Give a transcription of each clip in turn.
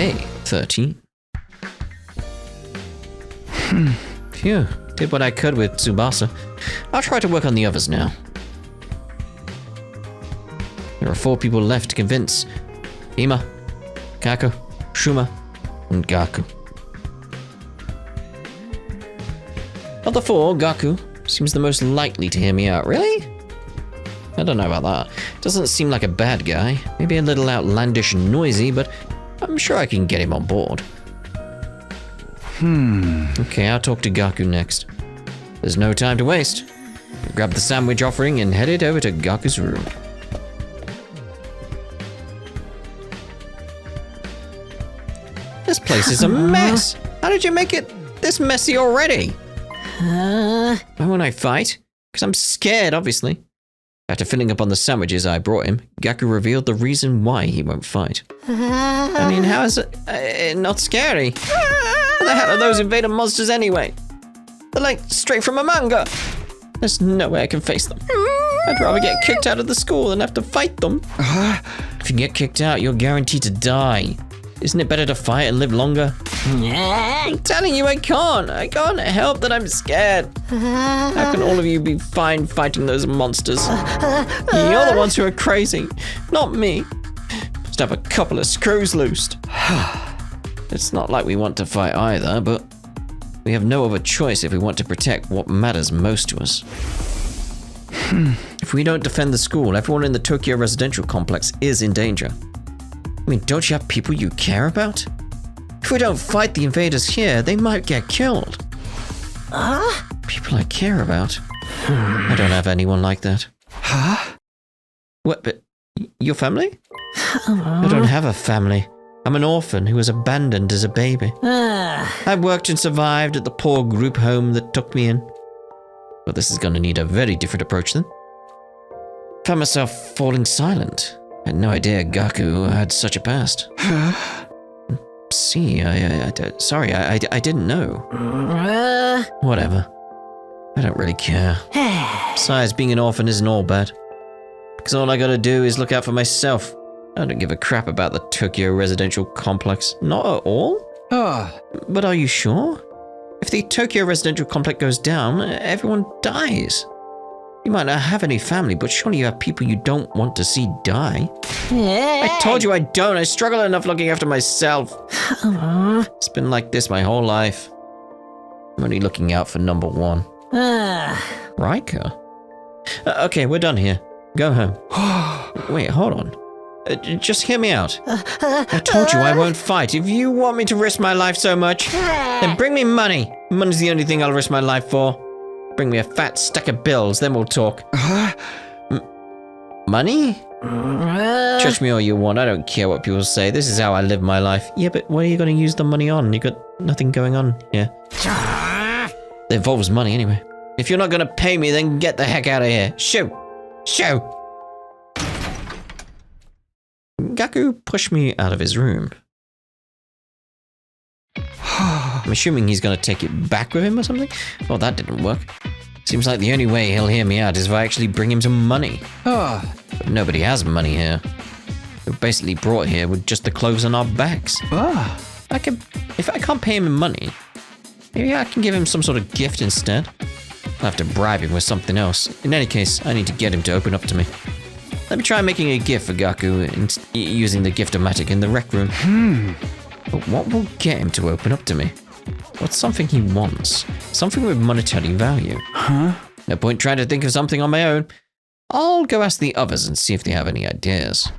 Day 13. Phew, did what I could with Tsubasa. I'll try to work on the others now. There are 4 people left to convince. Ima, Kako, Shuma, and Gaku. Of the 4, Gaku seems the most likely to hear me out. Really? I don't know about that. Doesn't seem like a bad guy. Maybe a little outlandish and noisy, but I'm sure I can get him on board. Okay, I'll talk to Gaku next. There's no time to waste. Grab the sandwich offering and headed over to Gaku's room. This place is a mess. How did you make it this messy already? Why won't I fight? Because I'm scared, obviously. After filling up on the sandwiches I brought him, Gaku revealed the reason why he won't fight. I mean, how is it not scary? What the hell are those invader monsters anyway? They're like straight from a manga. There's no way I can face them. I'd rather get kicked out of the school than have to fight them. If you get kicked out, you're guaranteed to die. Isn't it better to fight and live longer? I'm telling you, I can't. I can't help that I'm scared. How can all of you be fine fighting those monsters? You're the ones who are crazy, not me. Must have a couple of screws loosed. It's not like we want to fight either, but we have no other choice if we want to protect what matters most to us. If we don't defend the school, everyone in the Tokyo residential complex is in danger. I mean, don't you have people you care about? If we don't fight the invaders here, they might get killed. People I care about? I don't have anyone like that. What, but your family? I don't have a family. I'm an orphan who was abandoned as a baby. I worked and survived at the poor group home that took me in. Well, this is going to need a very different approach then. Found myself falling silent. I had no idea Gaku had such a past. See, sorry, I didn't know. Whatever. I don't really care. Besides, being an orphan isn't all bad. Because all I gotta do is look out for myself. I don't give a crap about the Tokyo residential complex. Not at all? But are you sure? If the Tokyo residential complex goes down, everyone dies. You might not have any family, but surely you have people you don't want to see die. I told you I don't. I struggle enough looking after myself. It's been like this my whole life. I'm only looking out for number 1. Riker? Okay, we're done here. Go home. Wait, hold on. Just hear me out. I told you I won't fight. If you want me to risk my life so much, then bring me money. Money's the only thing I'll risk my life for. Bring me a fat stack of bills, then we'll talk. Money? Judge me all you want. I don't care what people say. This is how I live my life. Yeah, but what are you going to use the money on? You got nothing going on here. It involves money anyway. If you're not going to pay me, then get the heck out of here. Shoo! Shoo! Gaku pushed me out of his room. I'm assuming he's going to take it back with him or something? Well, that didn't work. Seems like the only way he'll hear me out is if I actually bring him some money. But nobody has money here. We're basically brought here with just the clothes on our backs. If I can't pay him in money, maybe I can give him some sort of gift instead. I'll have to bribe him with something else. In any case, I need to get him to open up to me. Let me try making a gift for Gaku and using the gift-o-matic in the rec room. But what will get him to open up to me? What's something he wants? Something with monetary value. No point trying to think of something on my own. I'll go ask the others and see if they have any ideas.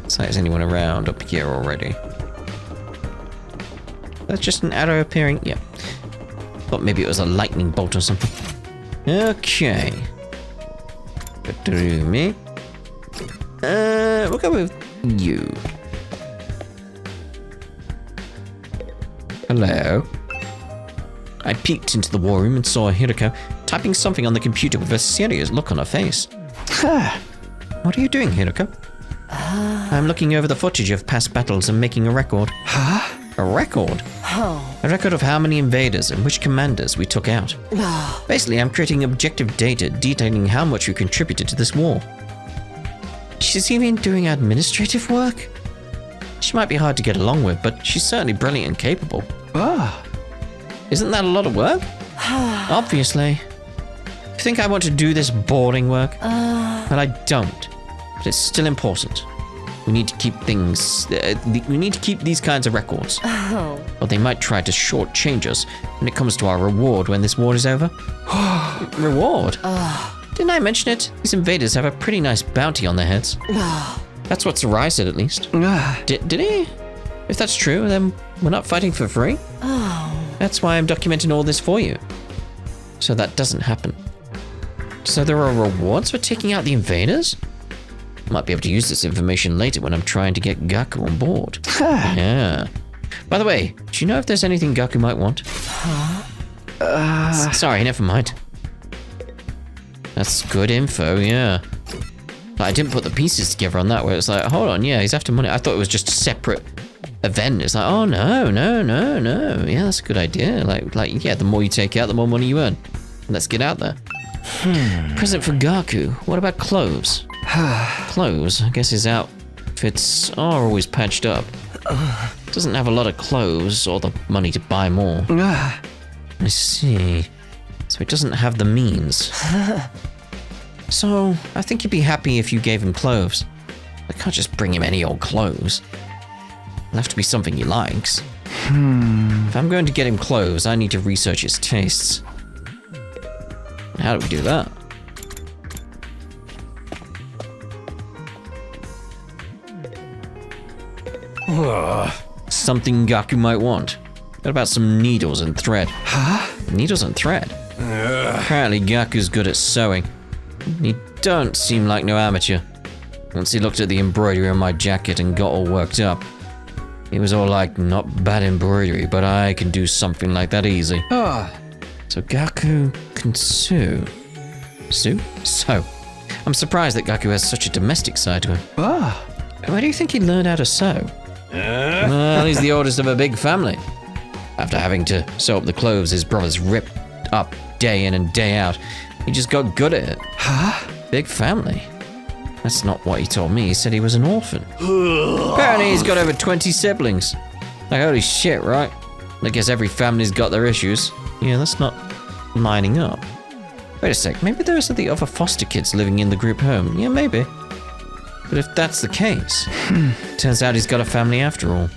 So is anyone around up here already? That's just an arrow appearing. Yeah. Thought maybe it was a lightning bolt or something. Okay. Go through me. We'll go with you. Hello. I peeked into the war room and saw Hiroko typing something on the computer with a serious look on her face. What are you doing, Hiroko? I'm looking over the footage of past battles and making a record. A record? A record of how many invaders and which commanders we took out. Basically, I'm creating objective data detailing how much we contributed to this war. She's even doing administrative work? She might be hard to get along with, but she's certainly brilliant and capable. Isn't that a lot of work? Obviously. You think I want to do this boring work? Well, I don't. But it's still important. We need to keep things... we need to keep these kinds of records. Or they might try to shortchange us when it comes to our reward when this war is over. Reward? Didn't I mention it? These invaders have a pretty nice bounty on their heads. That's what Sarai said, at least. Did he? If that's true, then we're not fighting for free. That's why I'm documenting all this for you. So that doesn't happen. So there are rewards for taking out the invaders? Might be able to use this information later when I'm trying to get Gaku on board. Yeah. By the way, do you know if there's anything Gaku might want? Sorry, never mind. That's good info, yeah. I didn't put the pieces together on that where it's like, hold on, yeah, he's after money. I thought it was just a separate event. It's like, oh, no. Yeah, that's a good idea. Like, yeah, the more you take out, the more money you earn. Let's get out there. Present for Gaku. What about clothes? Clothes? I guess his outfits are always patched up. Doesn't have a lot of clothes or the money to buy more. I see. So he doesn't have the means. So, I think he'd be happy if you gave him clothes. I can't just bring him any old clothes. It'll have to be something he likes. If I'm going to get him clothes, I need to research his tastes. How do we do that? Something Gaku might want. What about some needles and thread? Needles and thread? Apparently Gaku's good at sewing. He don't seem like no amateur. Once he looked at the embroidery on my jacket and got all worked up. He was all like, not bad embroidery, but I can do something like that easy. So Gaku can sew. Sew? I'm surprised that Gaku has such a domestic side to him. Where do you think he learned how to sew? Well, he's the oldest of a big family. After having to sew up the clothes his brothers ripped up day in and day out, he just got good at it. Big family? That's not what he told me. He said he was an orphan. Apparently he's got over 20 siblings. Like, holy shit, right? I guess every family's got their issues. Yeah, that's not lining up. Wait a sec, maybe those are the other foster kids living in the group home. Yeah, maybe. But if that's the case, turns out he's got a family after all.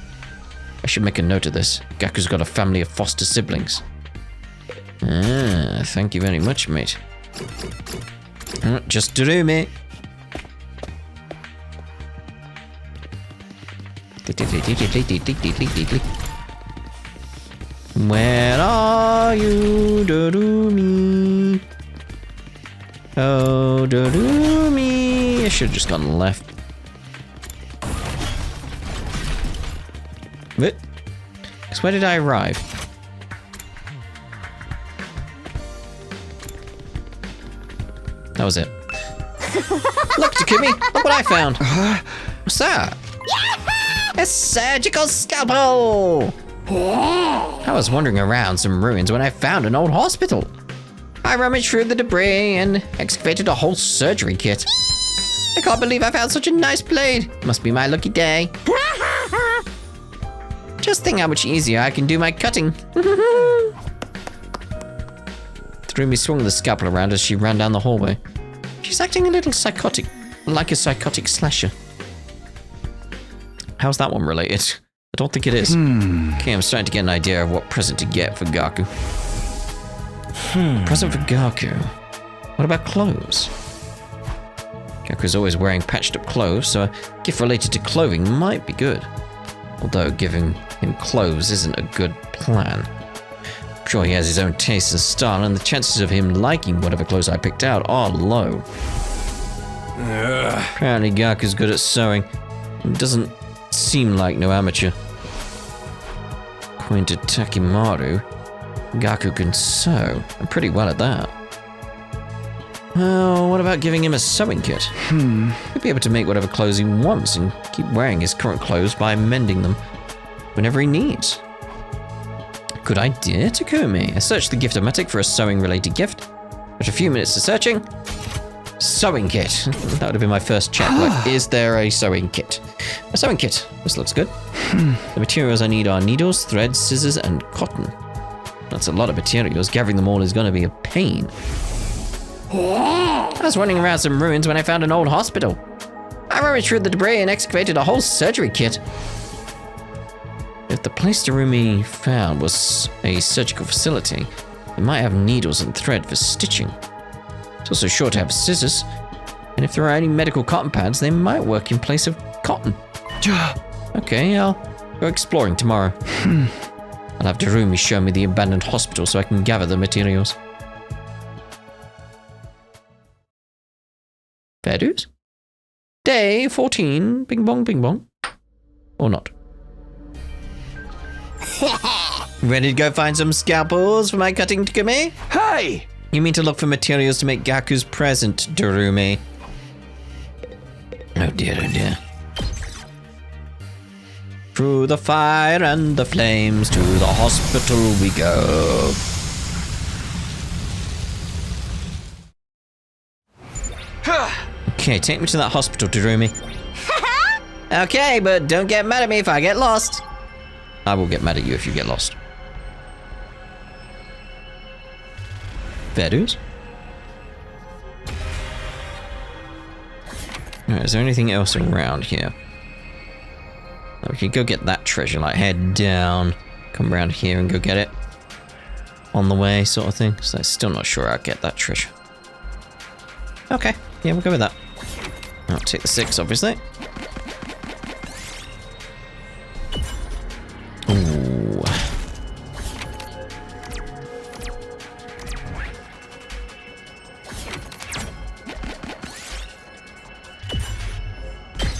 I should make a note of this. Gaku's got a family of foster siblings. Thank you very much, mate. Just do, mate. Where are you, Dorumi? Oh, Dorumi. I should have just gone left. What? Because where did I arrive? That was it. Look, Takumi! Look what I found! What's that? A surgical scalpel! I was wandering around some ruins when I found an old hospital. I rummaged through the debris and excavated a whole surgery kit. I can't believe I found such a nice blade. Must be my lucky day. Just think how much easier I can do my cutting. Tarumi swung the scalpel around as she ran down the hallway. She's acting a little psychotic, like a psychotic slasher. How's that one related? I don't think it is. Okay, I'm starting to get an idea of what present to get for Gaku. Present for Gaku. What about clothes? Gaku's always wearing patched up clothes, so a gift related to clothing might be good. Although giving him clothes isn't a good plan. I'm sure he has his own taste and style, and the chances of him liking whatever clothes I picked out are low. Apparently Gaku's good at sewing. It doesn't seem like no amateur. According to Takimaru, Gaku can sew, and pretty well at that. Well, what about giving him a sewing kit? He'll be able to make whatever clothes he wants and keep wearing his current clothes by mending them whenever he needs. Good idea, Takumi. I searched the gift-o-matic for a sewing-related gift. After a few minutes of searching, Sewing kit. That would have been my first check. Like, is there a sewing kit? A sewing kit. This looks good. The materials I need are needles, threads, scissors, and cotton. That's a lot of materials. Gathering them all is going to be a pain. I was running around some ruins when I found an old hospital. I rummaged through the debris and excavated a whole surgery kit. If the place Darumi found was a surgical facility, it might have needles and thread for stitching. It's also sure to have scissors, and if there are any medical cotton pads, they might work in place of cotton. Okay, I'll go exploring tomorrow. I'll have Darumi show me the abandoned hospital so I can gather the materials. Fair dues? Day 14, bing bong, bing bong. Or not. Ready to go find some scalpels for my cutting takumi? Hey! You mean to look for materials to make Gaku's present, Darumi? Oh dear, oh dear. Through the fire and the flames, to the hospital we go. Okay, take me to that hospital, Darumi. Okay, but don't get mad at me if I get lost. I will get mad at you if you get lost. Fair dues. Right, is there anything else around here? We could go get that treasure, like head down, come around here and go get it. On the way, sort of thing. So I'm still not sure I'll get that treasure. Okay, yeah, we'll go with that. I'll take the 6, obviously. Ooh.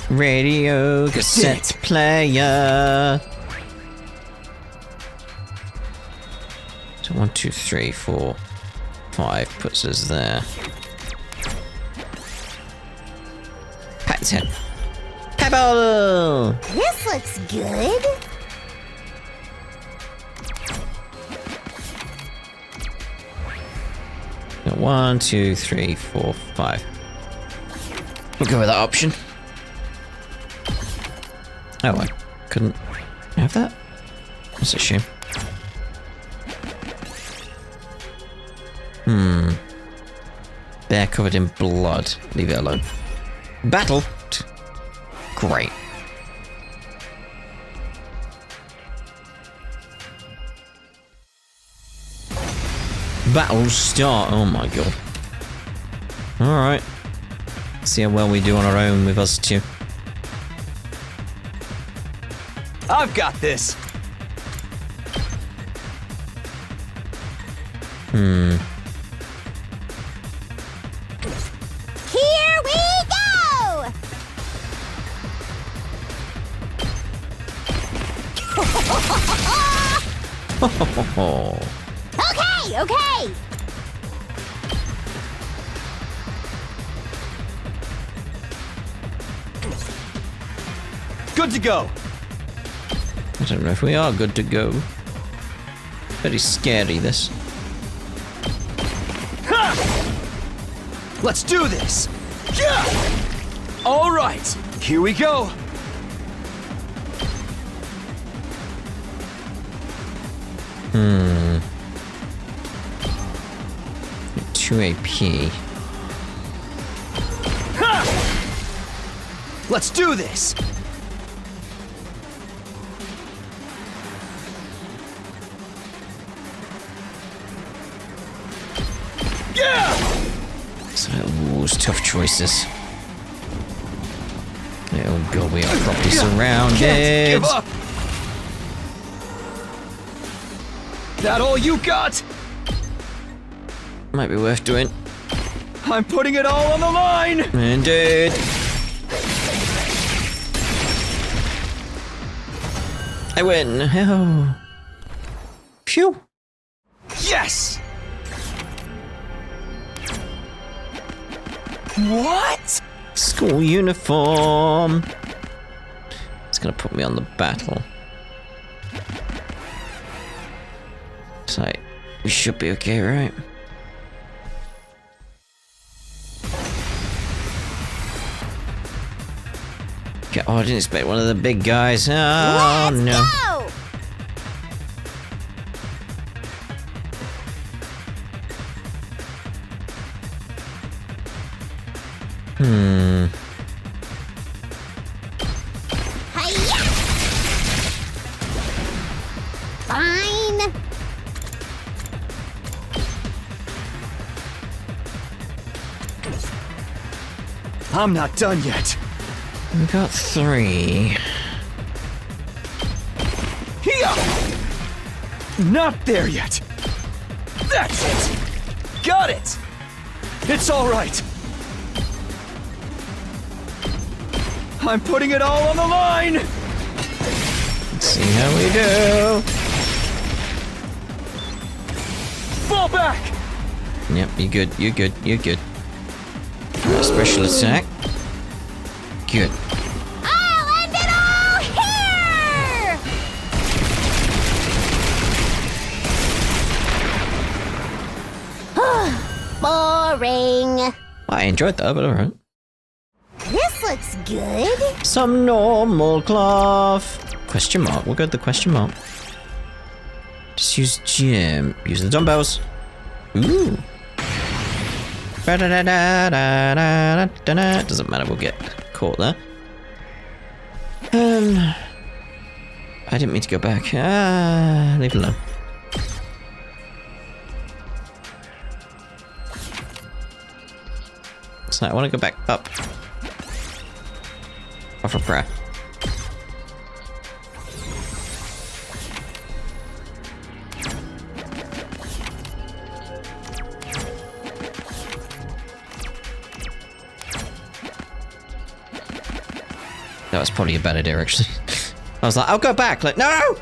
Radio cassette player. So 1, 2, 3, 4, 5 puts us there. Pat his head. Pebble! This looks good. Got 1, 2, 3, 4, 5. We'll go with that option. Oh, I couldn't have that? That's a shame. Bear covered in blood. Leave it alone. Battle? Great. Battle start. Oh my god. Alright. See how well we do on our own with us two. I've got this. Here we go! Okay, okay. Good to go. I don't know if we are good to go. Very scary, this. Ha! Let's do this. Yeah! All right, here we go. Hmm. 2 AP. Ha! Let's do this. So, ooh, it's tough choices. Oh god, we are properly surrounded. Can't give up. That all you got? Might be worth doing. I'm putting it all on the line. Indeed. I win. Oh. Phew. Yes. What? School uniform. It's gonna put me on the battle. So, we should be okay, right? Oh, I didn't expect one of the big guys. Oh, Let's no. go! Hi-ya! Fine. I'm not done yet. We got 3. Here! Not there yet. That's it. Got it. It's all right. I'm putting it all on the line. Let's see how we do. Fall back. Yep, you're good, you're good, you're good. Special attack. Good. I'll end it all here! Boring. I enjoyed that, but alright. This looks good. Some normal cloth. Question mark. We'll go with the question mark. Just use gym. Use the dumbbells. Ooh. Doesn't matter. We'll get caught there. I didn't mean to go back. Leave it alone. So I want to go back up. Offer prayer. That was probably a bad idea, actually. I was like, I'll go back. Like, no!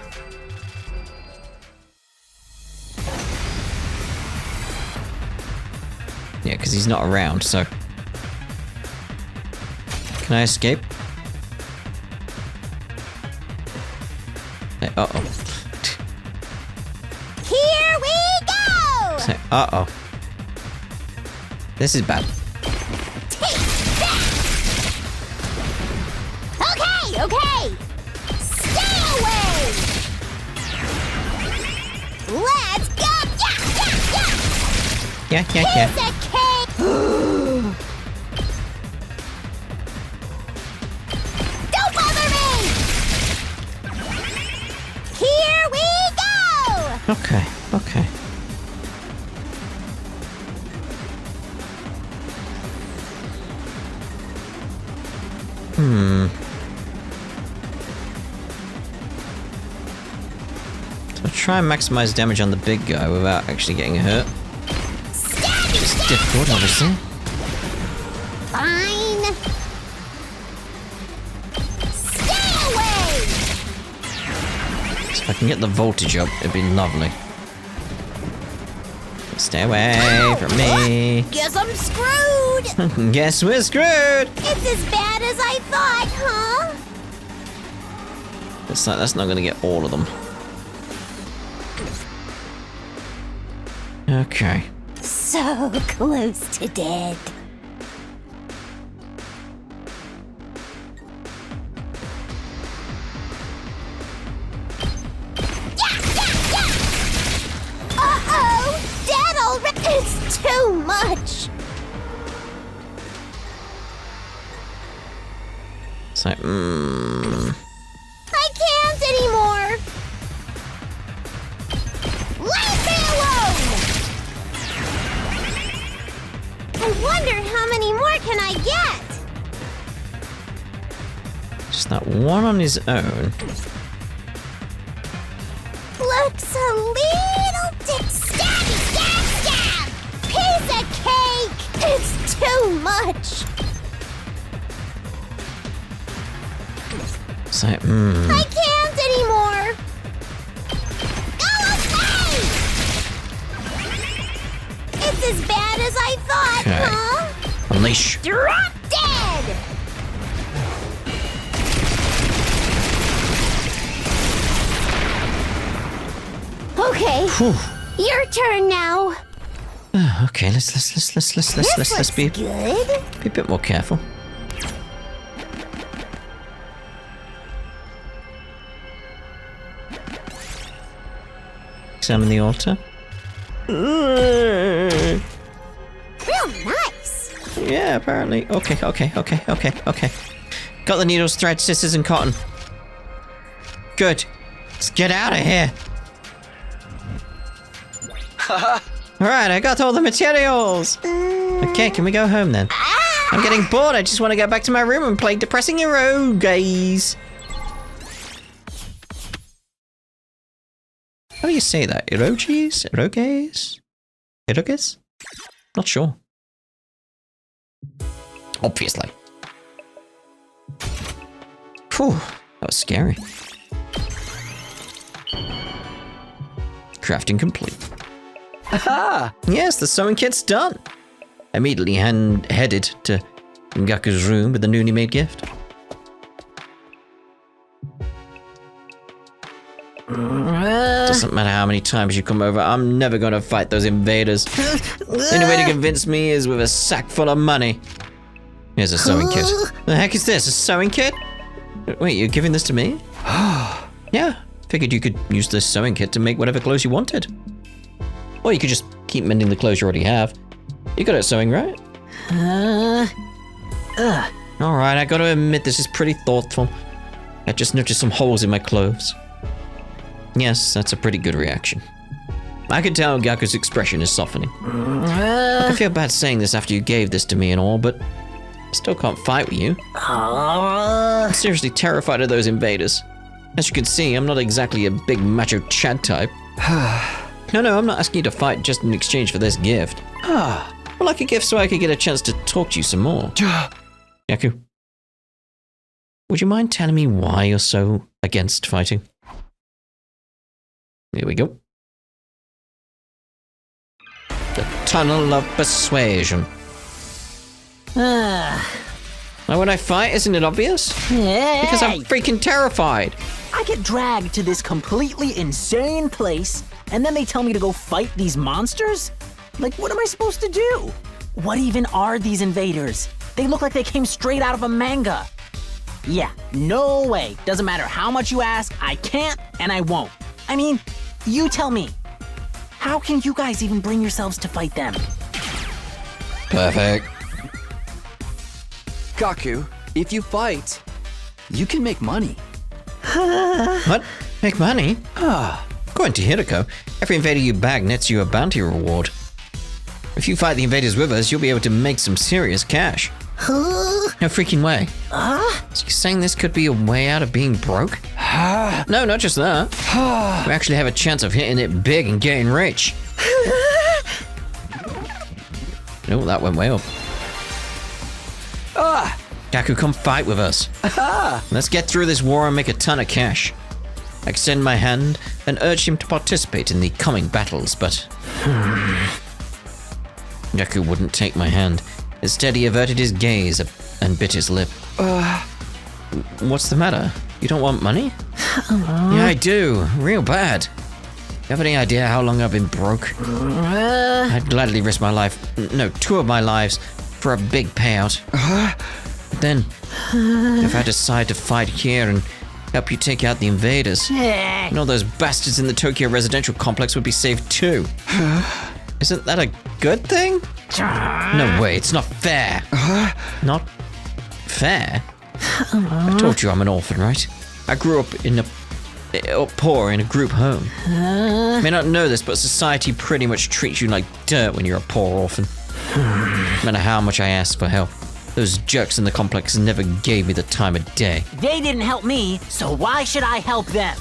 Yeah, because he's not around, so... Can I escape? Hey, uh-oh. Here we go! Say, uh-oh. This is bad. Take that! Okay, okay! Stay away! Let's go! Yeah. Piece of cake! Don't bother me! Here we go! Okay. So I'll try and maximize damage on the big guy without actually getting hurt. It's difficult, obviously. Fine. Stay away! So if I can get the voltage up, it'd be lovely. Stay away from me. Guess I'm screwed! Guess we're screwed! It's as bad as I thought, huh? It's like that's not gonna get all of them. Okay. So close to dead. Uh-oh! Dead already! It's too much! It's like, I can't anymore! Leave me alone! I wonder how many more can I get? just that one on his own. Looks a little stabby, stab! Piece of cake! It's too much! It's like, I can't anymore! Go away! It's as bad as I thought, Okay. huh? Unleash. Drop dead! Okay, Whew. your turn now. Okay, let's This be looks good. a bit more careful. examine the altar. Real nice. Yeah, apparently. Okay. Got the needles, thread, scissors, and cotton. Good. Let's get out of here. Alright, I got all the materials. Okay, can we go home then? I'm getting bored. I just want to go back to my room and play depressing eroges. How do you say that? Eroges? Eroges? Eroges? Not sure. Obviously. Whew, that was scary. Crafting complete. Aha! Yes, the sewing kit's done. Immediately headed to Gaku's room with the newly made gift. Doesn't matter how many times you come over, I'm never gonna fight those invaders. The only way to convince me is with a sack full of money. Here's a sewing kit. The heck is this? A sewing kit? Wait, you're giving this to me? Yeah, figured you could use this sewing kit to make whatever clothes you wanted. Or you could just keep mending the clothes you already have. You got it sewing, right? Alright, I gotta admit this is pretty thoughtful. I just noticed some holes in my clothes. Yes, that's a pretty good reaction. I can tell Gaku's expression is softening. I feel bad saying this after you gave this to me and all, but I still can't fight with you. I'm seriously terrified of those invaders. As you can see, I'm not exactly a big macho Chad type. No, I'm not asking you to fight just in exchange for this gift. Well, like a gift so I could get a chance to talk to you some more. Gaku, would you mind telling me why you're so against fighting? Here we go. The Tunnel of Persuasion. Why would I fight? Isn't it obvious? Because I'm freaking terrified. I get dragged to this completely insane place, and then they tell me to go fight these monsters? Like, what am I supposed to do? What even are these invaders? They look like they came straight out of a manga. Yeah, no way. Doesn't matter how much you ask, I can't and I won't. I mean, you tell me. How can you guys even bring yourselves to fight them? Perfect. Gaku, if you fight, you can make money. What? Make money? According to Hiroko, every invader you bag nets you a bounty reward. If you fight the invaders with us, you'll be able to make some serious cash. No freaking way. So you're saying this could be a way out of being broke? No, not just that. We actually have a chance of hitting it big and getting rich. Oh, that went way up. Gaku, come fight with us. Let's get through this war and make a ton of cash. I extend my hand and urge him to participate in the coming battles, but... Gaku wouldn't take my hand. Instead, he averted his gaze and bit his lip. What's the matter? You don't want money? Yeah, I do. Real bad. You have any idea how long I've been broke? I'd gladly risk my life, no, 2 of my lives, for a big payout. But then, if I decide to fight here and help you take out the invaders, and all those bastards in the Tokyo residential complex would be saved too. Isn't that a good thing? No way, it's not fair. Not fair? I told you I'm an orphan, right? I grew up poor in a group home. You may not know this, but society pretty much treats you like dirt when you're a poor orphan. No matter how much I asked for help, those jerks in the complex never gave me the time of day. They didn't help me, so why should I help them?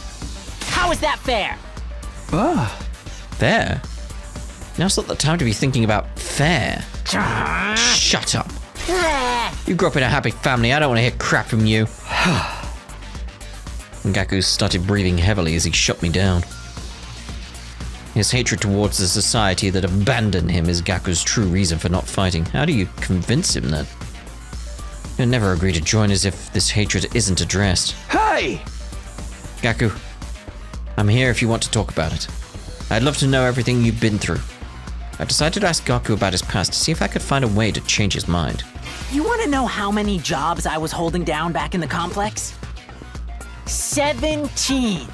How is that fair? Fair? Now's not the time to be thinking about fair. Shut up. You grew up in a happy family. I don't want to hear crap from you. Gaku started breathing heavily as he shut me down. His hatred towards the society that abandoned him is Gaku's true reason for not fighting. How do you convince him that? He'll never agree to join us if this hatred isn't addressed. Hey! Gaku, I'm here if you want to talk about it. I'd love to know everything you've been through. I decided to ask Gaku about his past to see if I could find a way to change his mind. You want to know how many jobs I was holding down back in the complex? 17.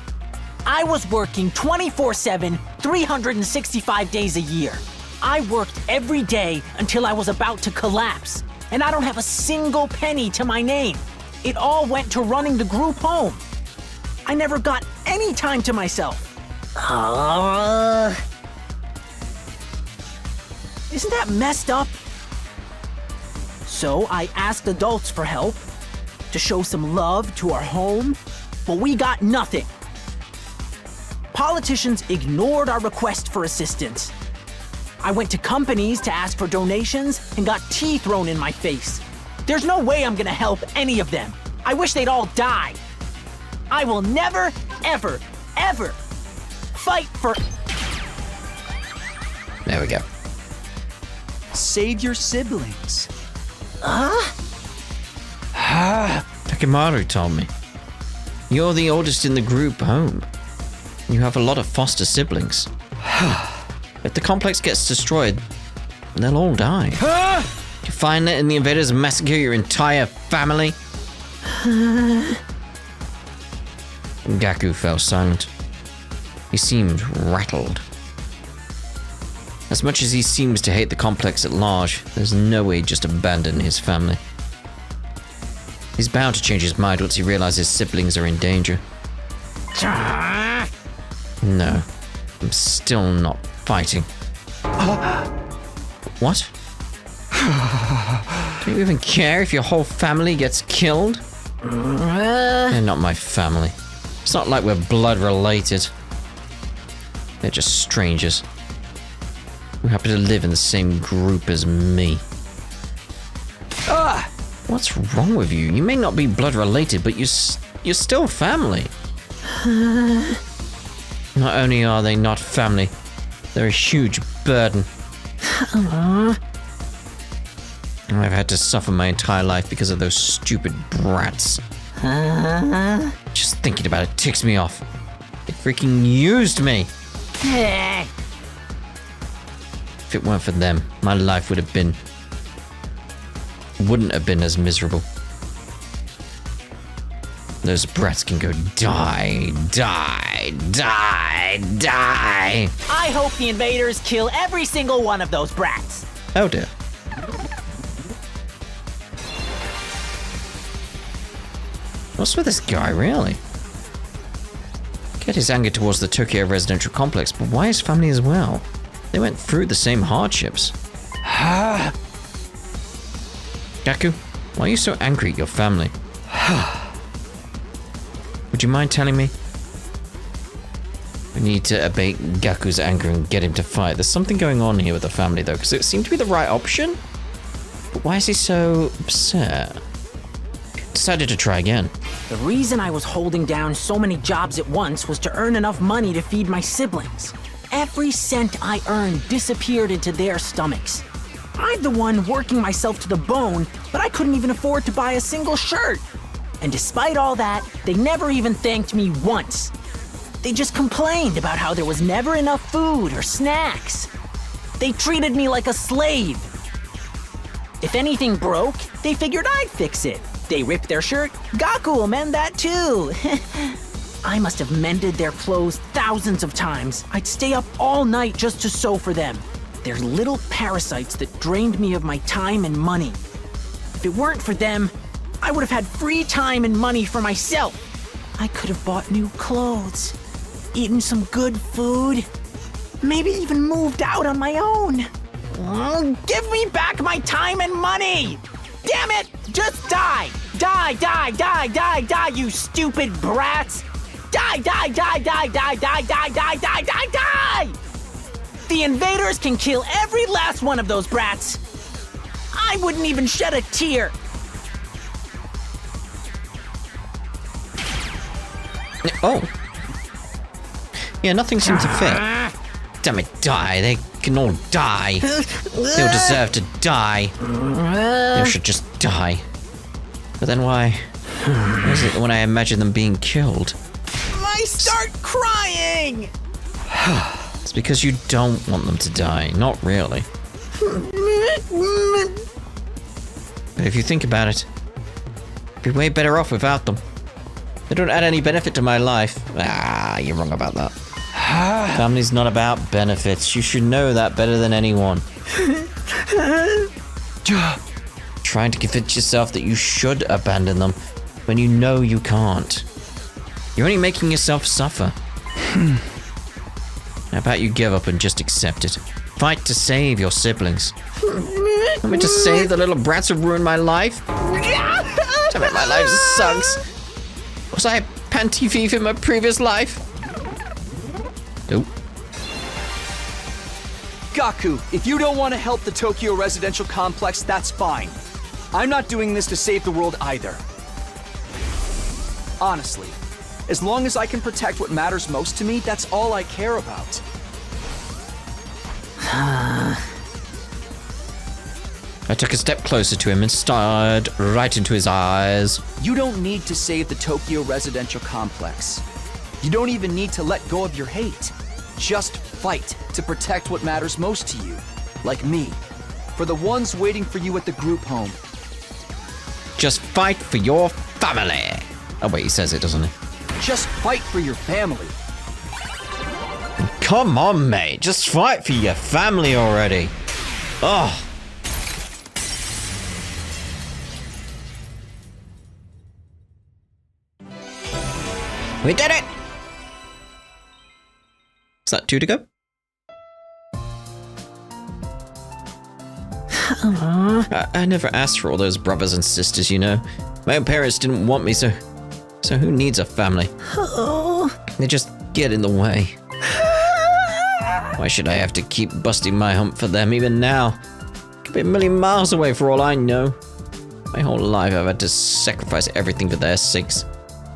I was working 24/7, 365 days a year. I worked every day until I was about to collapse, and I don't have a single penny to my name. It all went to running the group home. I never got any time to myself. Isn't that messed up? So I asked adults for help, to show some love to our home, but we got nothing. Politicians ignored our request for assistance. I went to companies to ask for donations and got tea thrown in my face. There's no way I'm gonna help any of them. I wish they'd all die. I will never, ever, ever fight for... There we go. Save your siblings. Takimaru told me. You're the oldest in the group home. You have a lot of foster siblings. If the complex gets destroyed, they'll all die. You find it and the invaders massacre your entire family? Gaku fell silent. He seemed rattled. As much as he seems to hate the complex at large, there's no way he'd just abandon his family. He's bound to change his mind once he realizes siblings are in danger. No, I'm still not fighting. What? Don't you even care if your whole family gets killed? They're not my family. It's not like we're blood related. They're just strangers who happen to live in the same group as me. What's wrong with you? You may not be blood related, but you're still family. Not only are they not family, they're a huge burden. I've had to suffer my entire life because of those stupid brats. Just thinking about it ticks me off. They freaking used me. If it weren't for them, my life wouldn't have been as miserable. Those brats can go die, die, die, die. I hope the invaders kill every single one of those brats. Oh dear. What's with this guy, really? Get his anger towards the Tokyo residential complex, but why his family as well? They went through the same hardships. Gaku, why are you so angry at your family? Would you mind telling me? We need to abate Gaku's anger and get him to fight. There's something going on here with the family though, because it seemed to be the right option. But why is he so upset? Decided to try again. The reason I was holding down so many jobs at once was to earn enough money to feed my siblings. Every cent I earned disappeared into their stomachs. I'm the one working myself to the bone, but I couldn't even afford to buy a single shirt. And despite all that, they never even thanked me once. They just complained about how there was never enough food or snacks. They treated me like a slave. If anything broke, they figured I'd fix it. They ripped their shirt, Gaku will mend that too. I must have mended their clothes thousands of times. I'd stay up all night just to sew for them. They're little parasites that drained me of my time and money. If it weren't for them, I would have had free time and money for myself. I could have bought new clothes, eaten some good food, maybe even moved out on my own. Give me back my time and money! Damn it! Just die! Die, die, die, die, die, you stupid brats! Die, die, die, die, die, die, die, die, die, die, die! The invaders can kill every last one of those brats. I wouldn't even shed a tear. Oh. Yeah, nothing seemed to fit. Damn it, die. They can all die. They all deserve to die. They should just die. But then why is it when I imagine them being killed? I start crying! It's because you don't want them to die. Not really. But if you think about it, you'd be way better off without them. They don't add any benefit to my life. Ah, you're wrong about that. Family's not about benefits. You should know that better than anyone. Trying to convince yourself that you should abandon them when you know you can't. You're only making yourself suffer. How about you give up and just accept it? Fight to save your siblings. Want me to save the little brats who ruined my life? Damn it, my life sucks. Was I a panty thief in my previous life? Nope. Gaku, if you don't want to help the Tokyo residential complex, that's fine. I'm not doing this to save the world either. Honestly, as long as I can protect what matters most to me, that's all I care about. I took a step closer to him and stared right into his eyes. You don't need to save the Tokyo residential complex. You don't even need to let go of your hate. Just fight to protect what matters most to you. Like me. For the ones waiting for you at the group home. Just fight for your family. Oh wait, he says it, doesn't he? Just fight for your family. Come on, mate. Just fight for your family already. Oh. We did it! Is that 2 to go? I never asked for all those brothers and sisters, you know. My own parents didn't want me, so who needs a family? They just get in the way. Why should I have to keep busting my hump for them even now? Could be a million miles away for all I know. My whole life I've had to sacrifice everything for their sakes.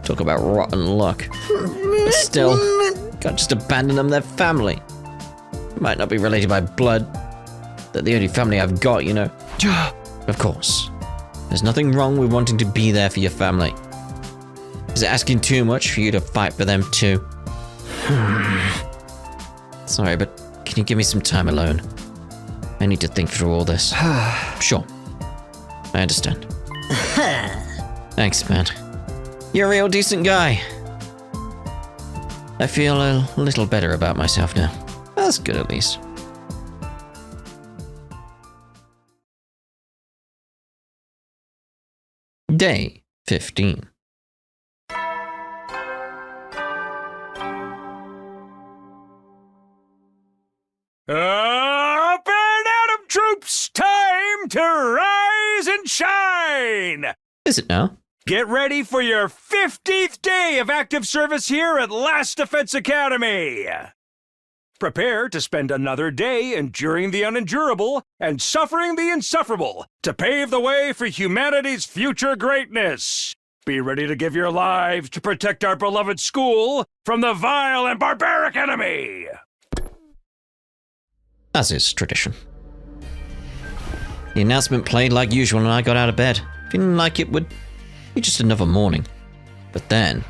Talk about rotten luck. But still, can't just abandon them, their family. Might not be related by blood. They're the only family I've got, you know. Of course. There's nothing wrong with wanting to be there for your family. Is it asking too much for you to fight for them too? Sorry, but can you give me some time alone? I need to think through all this. Sure. I understand. Thanks, man. You're a real decent guy. I feel a little better about myself now. That's good at least. Day 15. Up and atom troops, time to rise and shine! Is it now? Get ready for your 50th day of active service here at Last Defense Academy! Prepare to spend another day enduring the unendurable and suffering the insufferable to pave the way for humanity's future greatness. Be ready to give your lives to protect our beloved school from the vile and barbaric enemy! As is tradition. The announcement played like usual and I got out of bed, feeling like it would be just another morning. But then...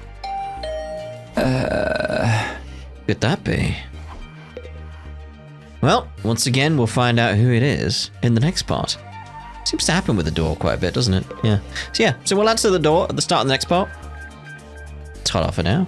could that be? Well, once again, we'll find out who it is in the next part. Seems to happen with the door quite a bit, doesn't it? Yeah. So we'll answer the door at the start of the next part. Ta-da for now.